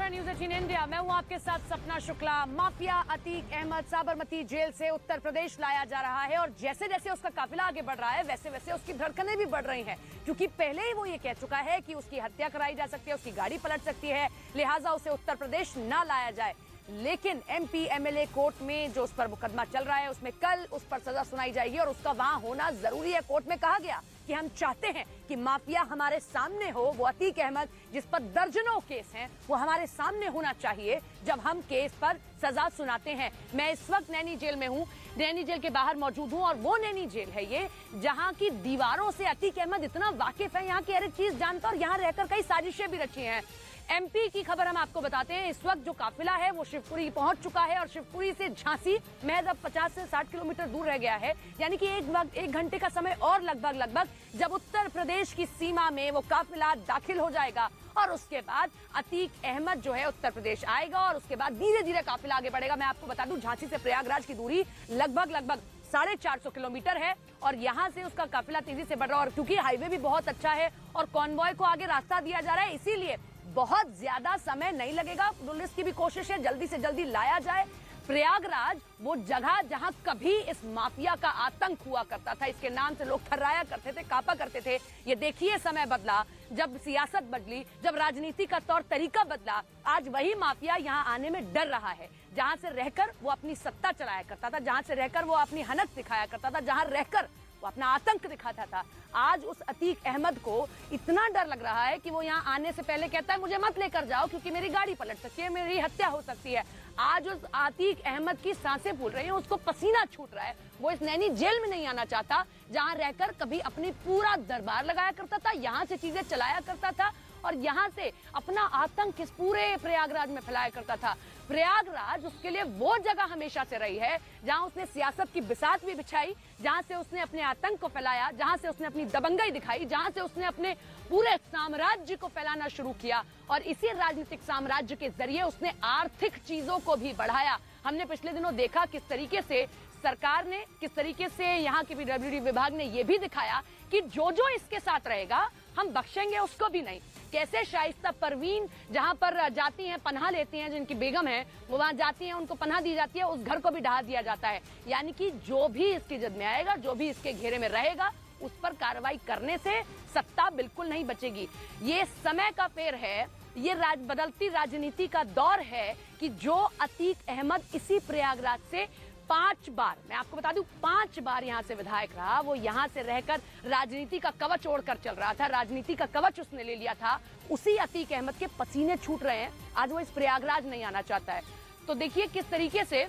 नमस्कार, news 18 India. मैं हूं आपके साथ सपना शुक्ला। माफिया अतीक अहमद साबरमती जेल से उत्तर प्रदेश लाया जा रहा है और जैसे जैसे उसका काफिला आगे बढ़ रहा है वैसे वैसे उसकी धड़कनें भी बढ़ रही हैं, क्योंकि पहले ही वो ये कह चुका है कि उसकी हत्या कराई जा सकती है, उसकी गाड़ी पलट सकती है, लिहाजा उसे उत्तर प्रदेश ना लाया जाए। लेकिन एमपी एमएलए कोर्ट में जो उस पर मुकदमा चल रहा है उसमें कल उस पर सजा सुनाई जाएगी और उसका वहां होना जरूरी है। कोर्ट में कहा गया कि हम चाहते हैं कि माफिया हमारे सामने हो। वो अतीक अहमद जिस पर दर्जनों केस हैं वो हमारे सामने होना चाहिए जब हम केस पर सजा सुनाते हैं। मैं इस वक्त नैनी जेल में हूं, नैनी जेल के बाहर मौजूद हूं और वो नैनी जेल है ये जहां की दीवारों से अतीक अहमद इतना वाकिफ है, यहाँ की हर एक चीज जानता और यहाँ रहकर कई साजिशें भी रची हैं। एमपी की खबर हम आपको बताते हैं। इस वक्त जो काफिला है वो शिवपुरी पहुंच चुका है और शिवपुरी से झांसी महज अब 50 से 60 किलोमीटर दूर रह गया है, यानी कि एक घंटे का समय और लगभग जब उत्तर प्रदेश की सीमा में वो काफिला दाखिल हो जाएगा और उसके बाद अतीक अहमद जो है उत्तर प्रदेश आएगा और उसके बाद धीरे धीरे काफिला आगे बढ़ेगा। मैं आपको बता दूं झांसी से प्रयागराज की दूरी लगभग 450 किलोमीटर है और यहाँ से उसका काफिला तेजी से बढ़ रहा है और क्योंकि हाईवे भी बहुत अच्छा है और कॉन्वॉय को आगे रास्ता दिया जा रहा है, इसीलिए बहुत ज्यादा समय नहीं लगेगा। पुलिस की भी कोशिश है जल्दी से जल्दी लाया जाए। प्रयागराज वो जगह जहां कभी इस माफिया का आतंक हुआ करता था, इसके नाम से लोग थर्राया करते थे, कांपा करते थे। ये देखिए समय बदला, जब सियासत बदली, जब राजनीति का तौर तरीका बदला, आज वही माफिया यहाँ आने में डर रहा है। जहां से रहकर वो अपनी सत्ता चलाया करता था, जहां से रहकर वो अपनी हनक दिखाया करता था, जहां रहकर वो अपना आतंक दिखाता था, आज उस अतीक अहमद को इतना डर लग रहा है कि वो यहाँ आने से पहले कहता है मुझे मत लेकर जाओ क्योंकि मेरी गाड़ी पलट सकती है, मेरी हत्या हो सकती है। आज उस अतीक अहमद की सांसें फूल रही हैं, उसको पसीना छूट रहा है। वो इस नैनी जेल में नहीं आना चाहता जहाँ रहकर कभी अपनी पूरा दरबार लगाया करता था, यहाँ से चीजें चलाया करता था और यहाँ से अपना आतंक इस पूरे प्रयागराज में फैलाया करता था। प्रयागराज उसके लिए वो जगह हमेशा से रही है जहां उसने सियासत की बिसात भी बिछाई, जहां से उसने अपने आतंक को फैलाया, जहां से उसने अपनी दबंगई दिखाई, जहां से उसने अपने पूरे साम्राज्य को फैलाना शुरू किया और इसी राजनीतिक साम्राज्य के जरिए उसने आर्थिक चीजों को भी बढ़ाया। हमने पिछले दिनों देखा किस तरीके से सरकार ने, किस तरीके से यहाँ के पीडब्ल्यूडी विभाग ने यह भी दिखाया कि जो जो इसके साथ रहेगा हम बख्शेंगे उसको भी नहीं। कैसे शाइस्ता परवीन जहां पर जाती हैं, पनाह लेती हैं, जिनकी बेगम है वो वहां जाती हैं, उनको पनाह दी जाती है, उस घर को भी ढहा दिया जाता है। यानी कि जो भी इसकी जद में आएगा, जो भी इसके घेरे में रहेगा, उस पर कार्रवाई करने से सत्ता बिल्कुल नहीं बचेगी। ये समय का फेर है, ये बदलती राजनीति का दौर है कि जो अतीक अहमद इसी प्रयागराज से 5 बार, मैं आपको बता दूं 5 बार यहाँ से विधायक रहा, वो यहाँ से रहकर राजनीति का कवच ओढ़कर चल रहा था, राजनीति का कवच उसने ले लिया था। उसी अतीक अहमद के पसीने छूट रहे हैं, आज वो इस प्रयागराज नहीं आना चाहता है। तो देखिए किस तरीके से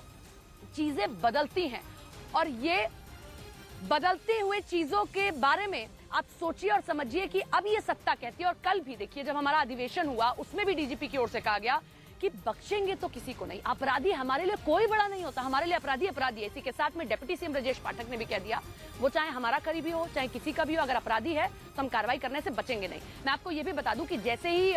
चीजें बदलती हैं और ये बदलती हुए चीजों के बारे में आप सोचिए और समझिए कि अब ये सत्ता कहती है। और कल भी देखिए जब हमारा अधिवेशन हुआ उसमें भी डीजीपी की ओर से कहा गया कि बख्शेंगे तो किसी को नहीं। अपराधी हमारे लिए कोई बड़ा नहीं होता, हमारे लिए अपराधी अपराधी है। इसी के साथ में डिप्टी सीएम ब्रजेश पाठक ने भी कह दिया, वो चाहे हमारा करीबी हो चाहे किसी का भी हो, अगर अपराधी है तो हम कार्रवाई करने से बचेंगे नहीं। मैं आपको ये भी बता दूं कि जैसे ही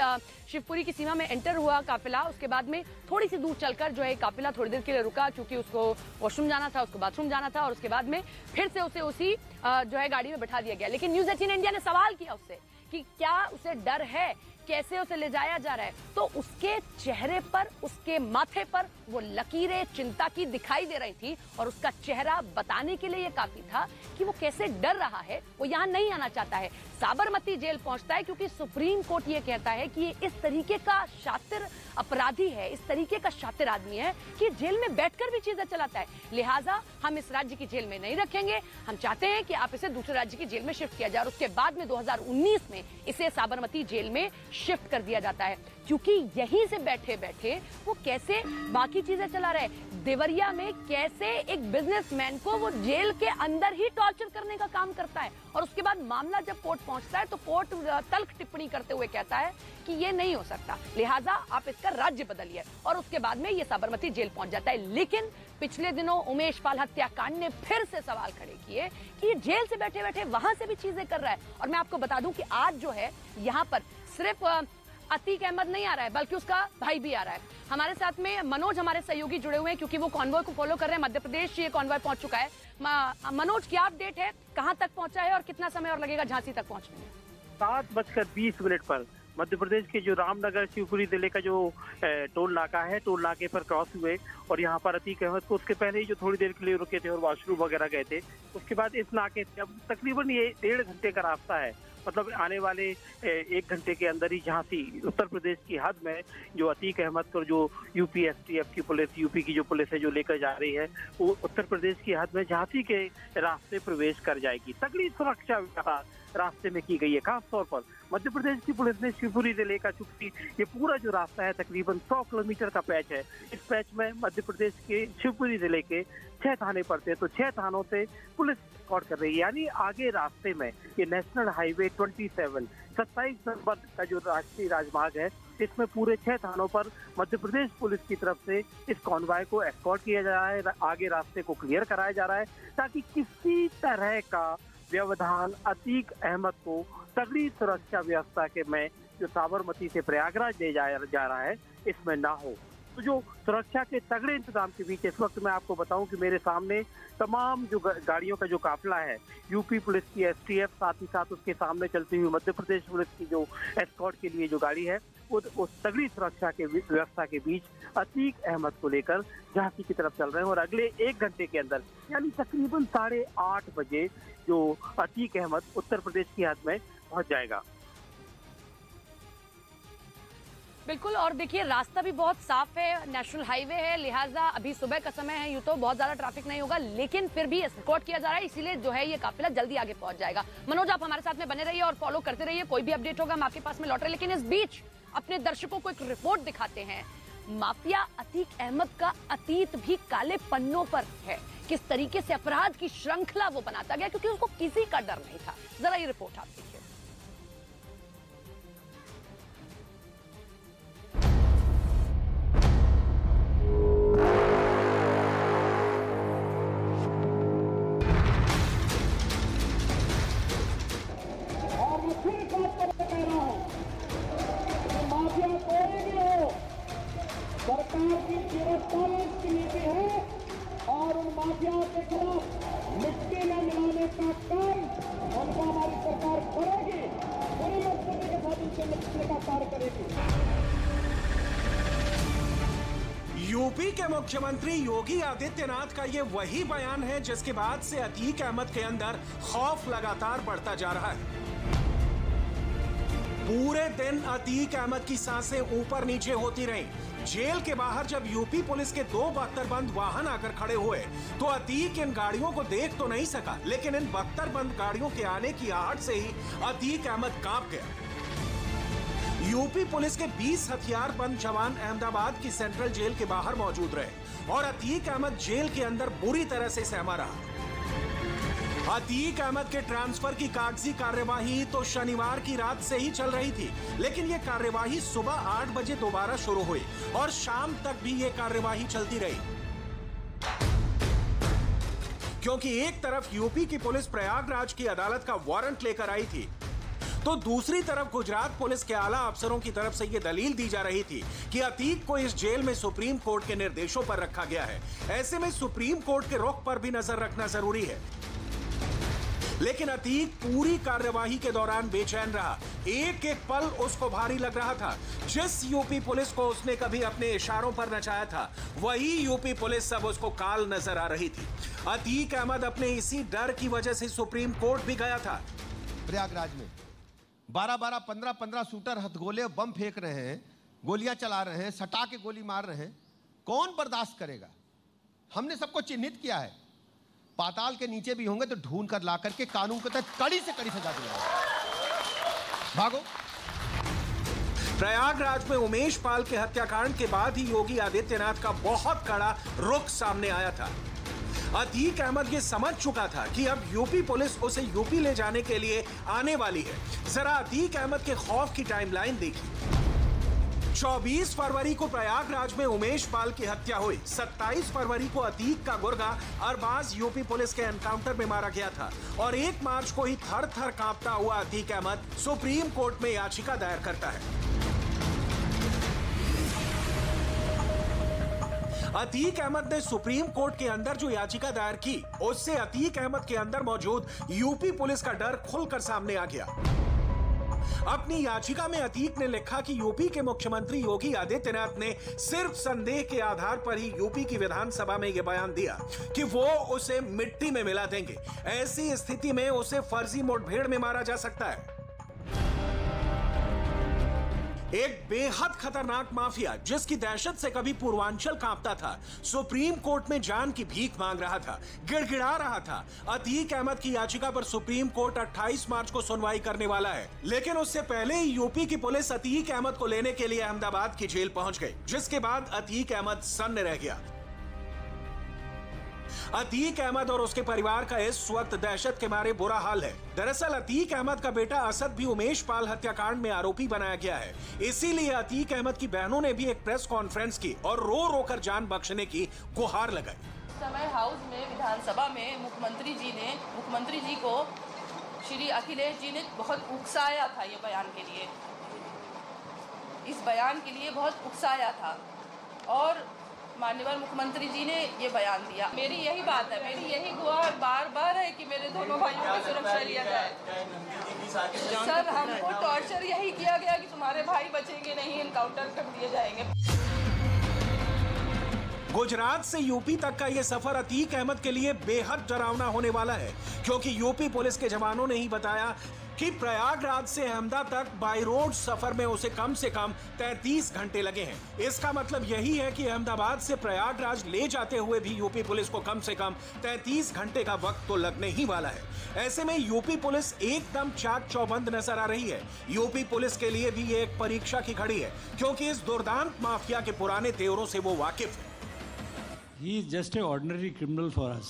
शिवपुरी की सीमा में एंटर हुआ काफिला, उसके बाद में थोड़ी सी दूर चलकर जो है काफिला थोड़ी देर के लिए रुका क्योंकि उसको वॉशरूम जाना था, उसको बाथरूम जाना था और उसके बाद में फिर से उसे उसी जो है गाड़ी में बैठा दिया गया। लेकिन न्यूज़ 18 इंडिया ने सवाल किया उससे कि क्या उसे डर है, कैसे उसे ले जाया जा रहा है, तो उसके चेहरे पर, उसके माथे पर वो लकीरें चिंता की दिखाई दे रही थी और उसका चेहरा बताने के लिए ये काफी था कि वो कैसे डर रहा है, वो यहाँ नहीं आना चाहता है। साबरमती जेल पहुंचता है क्योंकि सुप्रीम कोर्ट ये कहता है कि ये इस तरीके का शातिर अपराधी है, इस तरीके का शातिर आदमी है कि जेल में बैठकर भी चीजें चलाता है, लिहाजा हम इस राज्य की जेल में नहीं रखेंगे, हम चाहते हैं कि आप इसे दूसरे राज्य की जेल में शिफ्ट किया जाए। और उसके बाद में 2019 में इसे साबरमती जेल में शिफ्ट कर दिया जाता है क्योंकि यहीं से बैठे बैठे वो कैसे बाकी चीजें चला रहे, देवरिया में कैसे एक बिजनेसमैन को वो जेल के अंदर ही टॉर्चर करने का काम करता है और उसके बाद मामला जब कोर्ट पहुंचता है तो कोर्ट तल्ख टिप्पणी करते हुए कहता है कि ये नहीं हो सकता, लिहाजा आप इसका राज्य बदलिए और उसके बाद में ये साबरमती जेल पहुंच जाता है। लेकिन पिछले दिनों उमेश पाल हत्याकांड ने फिर से सवाल खड़े किए कि ये जेल से बैठे बैठे वहां से भी चीजें कर रहा है। और मैं आपको बता दूं कि आज जो है यहाँ पर सिर्फ अतीक अहमद नहीं आ रहा है बल्कि उसका भाई भी आ रहा है। हमारे साथ में मनोज हमारे सहयोगी जुड़े हुए हैं क्योंकि वो कॉन्वॉय को फॉलो कर रहे हैं। मध्य प्रदेश ये कॉन्वॉय पहुंच चुका है। मनोज क्या अपडेट है, कहां तक पहुंचा है और कितना समय और लगेगा झांसी तक पहुंचने में? 7:20 पर मध्य प्रदेश के जो रामनगर शिवपुरी जिले का जो टोल नाका है, टोल नाके पर क्रॉस हुए और यहाँ पर अतीक अहमद को उसके पहले ही जो थोड़ी देर के लिए रुके थे और वॉशरूम वगैरह गए थे, उसके बाद इस नाके से अब तकरीबन ये 1.5 घंटे का रास्ता है। मतलब आने वाले 1 घंटे के अंदर ही झांसी उत्तर प्रदेश की हद में जो अतीक अहमद को जो यूपी एसटीएफ की पुलिस, यूपी की जो पुलिस है जो लेकर जा रही है, वो उत्तर प्रदेश की हद में झांसी के रास्ते प्रवेश कर जाएगी। तगड़ी सुरक्षा रास्ते में की गई है। खास तौर पर मध्य प्रदेश की पुलिस ने शिवपुरी जिले का, चूंकि ये पूरा जो रास्ता है तकरीबन 100 किलोमीटर का पैच है, इस पैच में मध्य प्रदेश के शिवपुरी जिले के 6 थाने पड़ते हैं, तो 6 थानों से पुलिस स्कॉट कर रही है। यानी आगे रास्ते में ये नेशनल हाईवे 27 नंबर का जो राष्ट्रीय राजमार्ग है, इसमें पूरे 6 थानों पर मध्य प्रदेश पुलिस की तरफ से इस कॉन्वॉय को एस्कॉर्ट किया जा रहा है, आगे रास्ते को क्लियर कराया जा रहा है, ताकि किसी तरह का व्यवधान अतीक अहमद को तगड़ी सुरक्षा व्यवस्था के में जो साबरमती से प्रयागराज ले जा रहा है, इसमें ना हो। तो जो सुरक्षा के तगड़े इंतजाम के बीच इस वक्त मैं आपको बताऊं कि मेरे सामने तमाम जो गाड़ियों का जो काफिला है, यूपी पुलिस की एसटीएफ, साथ ही साथ उसके सामने चलती हुई मध्य प्रदेश पुलिस की जो एस्कॉर्ट के लिए जो गाड़ी है, वो तगड़ी सुरक्षा के व्यवस्था के बीच अतीक अहमद को लेकर झांसी की तरफ चल रहे हैं और अगले 1 घंटे के अंदर यानी तकरीबन 8:30 बजे जो अतीक अहमद उत्तर प्रदेश की हद में पहुंच जाएगा। बिल्कुल, और देखिए रास्ता भी बहुत साफ है, नेशनल हाईवे है, लिहाजा अभी सुबह का समय है, यूं तो बहुत ज्यादा ट्रैफिक नहीं होगा, लेकिन फिर भी एस्कॉर्ट किया जा रहा है, इसीलिए जो है ये काफिला जल्दी आगे पहुंच जाएगा। मनोज, आप हमारे साथ में बने रहिए और फॉलो करते रहिए, कोई भी अपडेट होगा हम आपके पास में लौट रहे। लेकिन इस बीच अपने दर्शकों को एक रिपोर्ट दिखाते हैं। माफिया अतीक अहमद का अतीत भी काले पन्नों पर है। किस तरीके से अपराध की श्रृंखला वो बनाता गया, क्योंकि उसको किसी का डर नहीं था। जरा ये रिपोर्ट आप देखिए। सरकार की चिरस्थायी की नीति है और उन माफियाओं के खिलाफ मिट्टी में मिलाने का काम उनको हमारी सरकार करेगी, पूरी मजबूती के साथ उनसे मिटने का कार्य करेगी। यूपी के मुख्यमंत्री योगी आदित्यनाथ का ये वही बयान है जिसके बाद से अतीक अहमद के अंदर खौफ लगातार बढ़ता जा रहा है। पूरे दिन अतीक अहमद की सांसें ऊपर नीचे होती रहीं। जेल के बाहर जब यूपी पुलिस के 2 बख्तरबंद वाहन आकर खड़े हुए तो अतीक इन गाड़ियों को देख तो नहीं सका, लेकिन इन बख्तरबंद गाड़ियों के आने की आहट से ही अतीक अहमद कांप गया। यूपी पुलिस के 20 हथियारबंद जवान अहमदाबाद की सेंट्रल जेल के बाहर मौजूद रहे और अतीक अहमद जेल के अंदर बुरी तरह से सहमा रहा। अतीक अहमद के ट्रांसफर की कागजी कार्यवाही तो शनिवार की रात से ही चल रही थी, लेकिन यह कार्यवाही सुबह 8 बजे दोबारा शुरू हुई और शाम तक भी यह कार्यवाही चलती रही, क्योंकि एक तरफ यूपी की पुलिस प्रयागराज की अदालत का वारंट लेकर आई थी, तो दूसरी तरफ गुजरात पुलिस के आला अफसरों की तरफ से यह दलील दी जा रही थी कि अतीक को इस जेल में सुप्रीम कोर्ट के निर्देशों पर रखा गया है। ऐसे में सुप्रीम कोर्ट के रुख पर भी नजर रखना जरूरी है। लेकिन अतीक पूरी कार्यवाही के दौरान बेचैन रहा। एक एक पल उसको भारी लग रहा था। जिस यूपी पुलिस को उसने कभी अपने इशारों पर नचाया था, वही यूपी पुलिस अब उसको काल नजर आ रही थी। अतीक अहमद अपने इसी डर की वजह से सुप्रीम कोर्ट भी गया था। प्रयागराज में 12-12, 15-15 शूटर हथगोले बम फेंक रहे हैं, गोलियां चला रहे हैं, सटा के गोली मार रहे हैं। कौन बर्दाश्त करेगा? हमने सबको चिन्हित किया है। पाताल के नीचे भी होंगे तो ढूंढ कर ला करके कानून के तहत कड़ी से कड़ी सजा दिलाएंगे। भागो। प्रयागराज में उमेश पाल के हत्याकांड के बाद ही योगी आदित्यनाथ का बहुत कड़ा रुख सामने आया था। अतीक अहमद ये समझ चुका था कि अब यूपी पुलिस उसे यूपी ले जाने के लिए आने वाली है। जरा अतीक अहमद के खौफ की टाइमलाइन देखिए। 24 फरवरी को प्रयागराज में उमेश पाल की हत्या हुई। 27 फरवरी को अतीक का गुर्गा अरबाज यूपी पुलिस के एनकाउंटर में मारा गया था और 1 मार्च को ही थर थर कांपता हुआ अतीक अहमद सुप्रीम कोर्ट में याचिका दायर करता है। अतीक अहमद ने सुप्रीम कोर्ट के अंदर जो याचिका दायर की, उससे अतीक अहमद के अंदर मौजूद यूपी पुलिस का डर खुलकर सामने आ गया। अपनी याचिका में अतीक ने लिखा कि यूपी के मुख्यमंत्री योगी आदित्यनाथ ने सिर्फ संदेह के आधार पर ही यूपी की विधानसभा में यह बयान दिया कि वो उसे मिट्टी में मिला देंगे। ऐसी स्थिति में उसे फर्जी मुठभेड़ में मारा जा सकता है। एक बेहद खतरनाक माफिया जिसकी दहशत से कभी पूर्वांचल कांपता था, सुप्रीम कोर्ट में जान की भीख मांग रहा था, गिड़गिड़ा रहा था। अतीक अहमद की याचिका पर सुप्रीम कोर्ट 28 मार्च को सुनवाई करने वाला है, लेकिन उससे पहले ही यूपी की पुलिस अतीक अहमद को लेने के लिए अहमदाबाद की जेल पहुंच गई, जिसके बाद अतीक अहमद सन्न रह गया। अतीक अहमद और उसके परिवार का इस वक्त दहशत के मारे बुरा हाल है। दरअसल अतीक अहमद का बेटा असद भी उमेश पाल हत्याकांड में आरोपी बनाया गया है। इसीलिए अतीक अहमद की बहनों ने भी एक प्रेस कॉन्फ्रेंस की और रो रो कर जान बख्शने की गुहार लगाई। समय हाउस में विधानसभा में मुख्यमंत्री जी को श्री अखिलेश जी ने बहुत उकसाया था। ये बयान के लिए, इस बयान के लिए बहुत उकसाया था और माननीय मुख्यमंत्री जी ने ये बयान दिया। मेरी यही बात है, मेरी यही गुहार बार बार है कि मेरे दोनों भाइयों की सुरक्षा लिया जाए। सर, हमको टॉर्चर यही किया गया कि तुम्हारे भाई बचेंगे नहीं, इनकाउंटर कर दिए जाएंगे। गुजरात से यूपी तक का यह सफर अतीक अहमद के लिए बेहद डरावना होने वाला है, क्योंकि यूपी पुलिस के जवानों ने ही बताया कि प्रयागराज से अहमदाबाद तक बाई रोड सफर में उसे कम से कम 33 घंटे लगे हैं। इसका मतलब यही है कि अहमदाबाद से प्रयागराज ले जाते हुए भी यूपी पुलिस को कम से कम 33 घंटे का वक्त तो लगने ही वाला है। ऐसे में यूपी पुलिस एकदम चाक चौबंद नजर आ रही है। यूपी पुलिस के लिए भी ये एक परीक्षा की घड़ी है, क्योंकि इस दुर्दांत माफिया के पुराने तेवरों से वो वाकिफ है। He is just a ordinary criminal for us.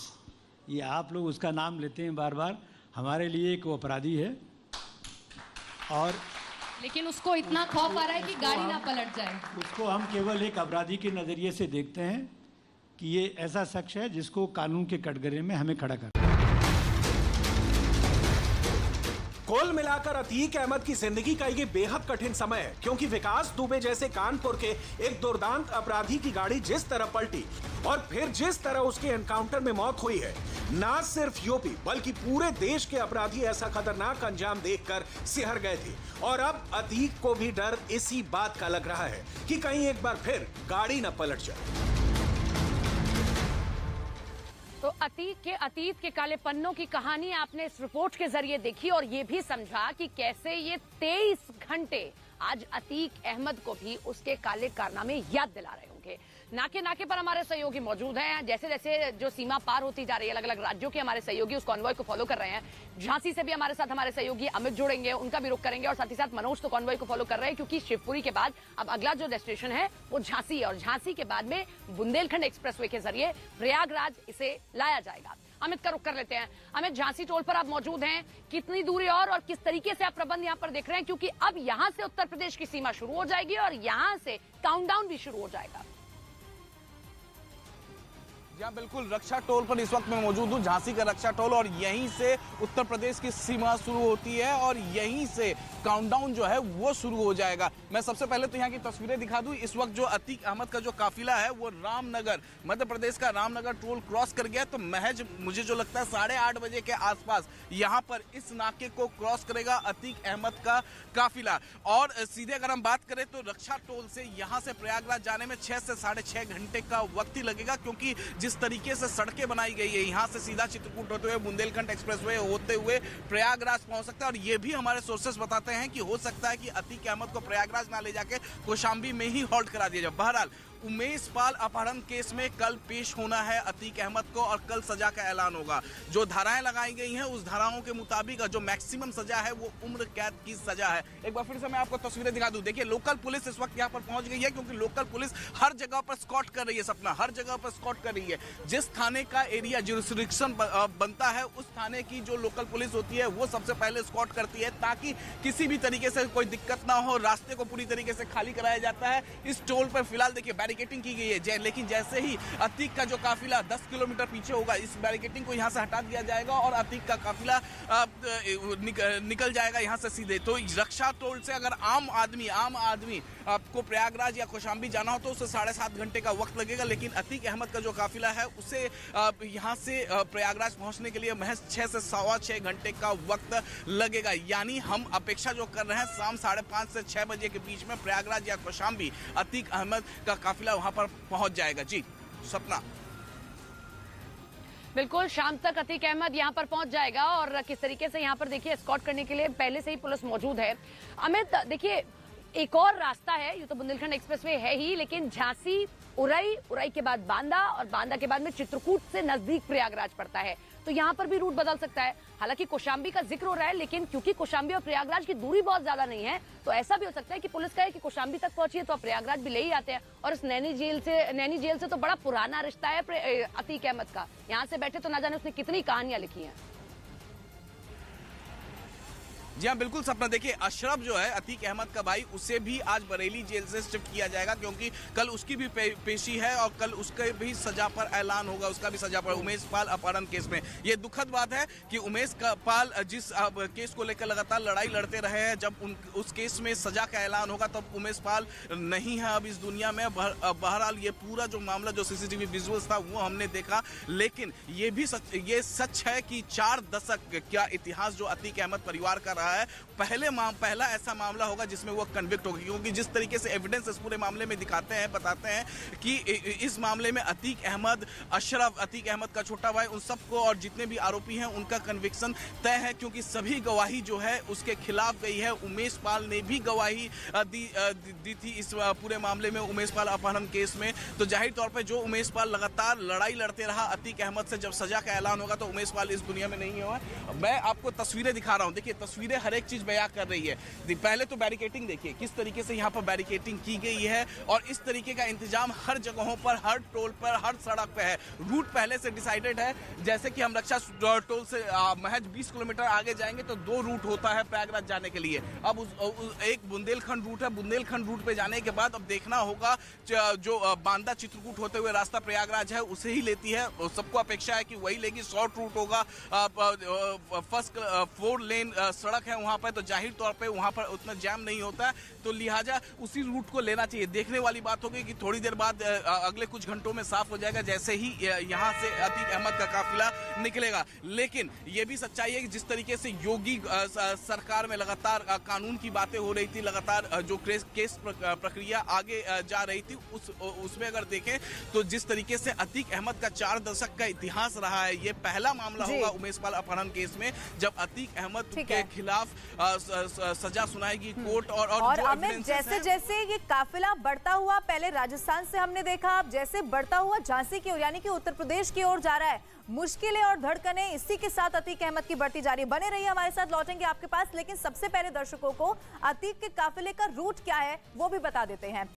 ये आप लोग उसका नाम लेते हैं बार बार, हमारे लिए एक अपराधी है। और लेकिन उसको इतना खौफ आ रहा है कि गाड़ी ना पलट जाए। उसको हम केवल एक अपराधी के नजरिए से देखते हैं कि ये ऐसा शख्स है जिसको कानून के कटघरे में हमें खड़ा कर। कुल मिलाकर अतीक अहमद की जिंदगी का ये बेहद कठिन समय है, क्योंकि विकास दुबे जैसे कानपुर के एक दुर्दांत अपराधी की गाड़ी जिस तरह पलटी और फिर जिस तरह उसके एनकाउंटर में मौत हुई है, ना सिर्फ यूपी बल्कि पूरे देश के अपराधी ऐसा खतरनाक अंजाम देखकर सिहर गए थे। और अब अतीक को भी डर इसी बात का लग रहा है कि कहीं एक बार फिर गाड़ी न पलट जाए। तो अतीक के अतीत के काले पन्नों की कहानी आपने इस रिपोर्ट के जरिए देखी और ये भी समझा कि कैसे ये 23 घंटे आज अतीक अहमद को भी उसके काले कारनामे याद दिला रहे होंगे। नाके नाके पर हमारे सहयोगी मौजूद हैं। जैसे जैसे जो सीमा पार होती जा रही है, अलग अलग राज्यों के हमारे सहयोगी उस कॉन्वॉय को फॉलो कर रहे हैं। झांसी से भी हमारे साथ हमारे सहयोगी अमित जुड़ेंगे, उनका भी रुख करेंगे और साथ ही साथ मनोज तो कॉन्वॉय को फॉलो कर रहे हैं, क्योंकि शिवपुरी के बाद अब अगला जो डेस्टिनेशन है वो झांसी है और झांसी के बाद में बुंदेलखंड एक्सप्रेसवे के जरिए प्रयागराज इसे लाया जाएगा। अमित का रुख कर लेते हैं। अमित, झांसी टोल पर आप मौजूद हैं, कितनी दूरी और किस तरीके से आप प्रबंध यहाँ पर देख रहे हैं, क्योंकि अब यहाँ से उत्तर प्रदेश की सीमा शुरू हो जाएगी और यहाँ से काउंटडाउन भी शुरू हो जाएगा। यहाँ बिल्कुल रक्षा टोल पर इस वक्त मैं मौजूद हूँ, झांसी का रक्षा टोल, और यहीं से उत्तर प्रदेश की सीमा शुरू होती है और यहीं से काउंटडाउन जो है वो शुरू हो जाएगा। मैं सबसे पहले तो यहाँ की तस्वीरें दिखा दूं। इस वक्त जो अतीक अहमद का जो काफिला है वो रामनगर, मध्य प्रदेश का रामनगर टोल क्रॉस कर गया। तो महज मुझे जो लगता है 8:30 बजे के आसपास यहाँ पर इस नाके को क्रॉस करेगा अतीक अहमद का काफिला। और सीधे अगर हम बात करें तो रक्षा टोल से यहाँ से प्रयागराज जाने में 6 से 6.5 घंटे का वक्त ही लगेगा, क्योंकि जिस तरीके से सड़कें बनाई गई है, यहाँ से सीधा चित्रकूट होते हुए बुंदेलखंड एक्सप्रेसवे होते हुए प्रयागराज पहुंच सकता है। और ये भी हमारे सोर्सेस बताते हैं कि हो सकता है कि अतीक अहमद को प्रयागराज ना ले जाके कौशाम्बी में ही हॉल्ट करा दिया जाए। बहरहाल उमेश पाल अपहरण केस में कल पेश होना है अतीक अहमद को और कल सजा का ऐलान होगा। जो धाराएं लगाई गई हैं उस धाराओं के मुताबिक जो मैक्सिमम सजा है वो उम्र कैद की सजा है। एक बार फिर से मैं आपको तस्वीरें दिखा दूं। देखिए, लोकल पुलिस इस वक्त यहाँ पर पहुंच गई है, क्योंकि लोकल पुलिस हर जगह पर स्कॉट कर रही है। सपना हर जगह पर स्कॉट कर रही है। जिस थाने का एरिया जुरिस्डिक्शन बनता है उस थाने की जो लोकल पुलिस होती है वो सबसे पहले स्कॉट करती है, ताकि किसी भी तरीके से कोई दिक्कत ना हो। रास्ते को पूरी तरीके से खाली कराया जाता है। इस टोल पर फिलहाल देखिए बैरिकेटिंग की गई है, लेकिन जैसे ही अतीक का जो काफिला 10 किलोमीटर पीछे होगा, इस बैरिकेटिंग को यहाँ से हटा दिया जाएगा और अतीक का काफिला निकल जाएगा यहाँ से सीधे। तो रक्षा टोल से अगर आम आदमी आपको प्रयागराज या कौशाम्बी जाना हो तो उसे 7.5 घंटे का वक्त लगेगा, लेकिन अतीक अहमद का जो काफिला है उसे यहाँ से प्रयागराज पहुँचने के लिए महज 6 से 6.25 घंटे का वक्त लगेगा। यानी हम अपेक्षा जो कर रहे हैं शाम 5:30 से 6 बजे के बीच में प्रयागराज या कौशाम्बी अतीक अहमद का काफिला वहां पर पहुंच जाएगा। जी सपना। बिल्कुल, शाम तक अतीक अहमद यहां पर पहुंच जाएगा और किस तरीके से यहां पर देखिए एस्कॉर्ट करने के लिए पहले से ही पुलिस मौजूद है। अमित, देखिए एक और रास्ता है, ये तो बुंदेलखंड एक्सप्रेसवे है ही, लेकिन झांसी उरई के बाद बांदा और बांदा के बाद में चित्रकूट से नजदीक प्रयागराज पड़ता है, तो यहाँ पर भी रूट बदल सकता है। हालांकि कौशाम्बी का जिक्र हो रहा है, लेकिन क्योंकि कौशाम्बी और प्रयागराज की दूरी बहुत ज्यादा नहीं है, तो ऐसा भी हो सकता है कि पुलिस कहे कि कौशाम्बी तक पहुंचिए तो आप प्रयागराज भी ले ही आते हैं। और इस नैनी जेल से तो बड़ा पुराना रिश्ता है अतीक अहमद का, यहाँ से बैठे तो ना जाने उसने कितनी कहानियां लिखी हैं। जी हाँ, बिल्कुल सपना। देखिए अशरफ जो है अतीक अहमद का भाई, उसे भी आज बरेली जेल से शिफ्ट किया जाएगा, क्योंकि कल उसकी भी पेशी है और कल उसके भी सजा पर ऐलान होगा, उसका भी सजा पर उमेश पाल अपहरण केस में। ये दुखद बात है कि उमेश पाल जिस केस को लेकर लगातार लड़ाई लड़ते रहे हैं, जब उस केस में सजा का ऐलान होगा तब उमेश पाल नहीं है अब इस दुनिया में। बहरहाल ये पूरा जो मामला, जो सीसीटीवी विजुअल्स था वो हमने देखा, लेकिन ये सच है कि 4 दशक का इतिहास जो अतीक अहमद परिवार का रहा है, पहला ऐसा मामला होगा जिसमें वो कन्विक्ट होगी, क्योंकि जिस तरीके से एविडेंस इस पूरे मामले में दिखाते हैं, बताते हैं कि इस मामले में अतीक अहमद, अशरफ, अतीक अहमद का छोटा भाई, उन सबको और जितने भी आरोपी हैं उनका कन्विक्शन तय है, क्योंकि सभी गवाही जो है उसके खिलाफ गई है। उमेश पाल ने भी गवाही दी थी इस पूरे मामले में, उमेश पाल अपहरण केस में। तो जाहिर तौर पर जो उमेश पाल लगातार लड़ाई लड़ते रहा अतीक अहमद से, जब सजा का ऐलान होगा तो उमेश पाल इस दुनिया में नहीं हुआ। मैं आपको तस्वीरें दिखा रहा हूँ, देखिए तस्वीरें हर एक चीज बयां कर रही है। पहले तो बैरिकेटिंग देखिए किस तरीके से यहाँ पर बैरिकेटिंग की गई है, और इस तरीके का इंतजाम हर जगहों पर, हर टोल पर, हर सड़क पे है। रूट पहले से डिसाइडेड है, जैसे कि हम रक्षा टोल से महज 20 किलोमीटर आगे जाएंगे तो 2 रूट होता है प्रयागराज जाने के लिए। अब एक बुंदेलखंड रूट है, बुंदेलखंड रूट पे जाने के बाद अब देखना होगा जो बांदा चित्रकूट होते हुए रास्ता प्रयागराज है उसे ही लेती है। सबको अपेक्षा है कि वही लेगी। शॉर्ट रूट होगा, फर्स्ट 4 लेन सड़क है वहां पर, तो जाहिर तौर पे वहां पर उतना जाम नहीं होता है, तो लिहाजा उसी रूट को लेना चाहिए। देखने वाली बात होगी कि थोड़ी देर बाद अगले कुछ घंटों में साफ हो जाएगा, जैसे ही यहां से अतीक अहमद का काफिला निकलेगा। लेकिन यह भी सच्चाई है कि जिस तरीके से योगी सरकार में लगातार कानून की बातें हो रही थी, लगातार जो केस प्रक्रिया आगे जा रही थी, उसमें अगर देखें तो जिस तरीके से अतीक अहमद का 4 दशक का इतिहास रहा है, ये पहला मामला होगा उमेश पाल अपहरण केस में जब अतीक अहमद के खिलाफ सजा सुनाएगी कोर्ट। और अमित, जैसे ये काफिला बढ़ता हुआ, पहले राजस्थान से हमने देखा, अब जैसे बढ़ता हुआ झांसी की ओर यानी कि उत्तर प्रदेश की ओर जा रहा है, मुश्किलें और धड़कनें इसी के साथ अतीक अहमद की बढ़ती जा रही है। बने रहिए हमारे साथ, लौटेंगे आपके पास, लेकिन सबसे पहले दर्शकों को अतीक के काफिले का रूट क्या है वो भी बता देते हैं।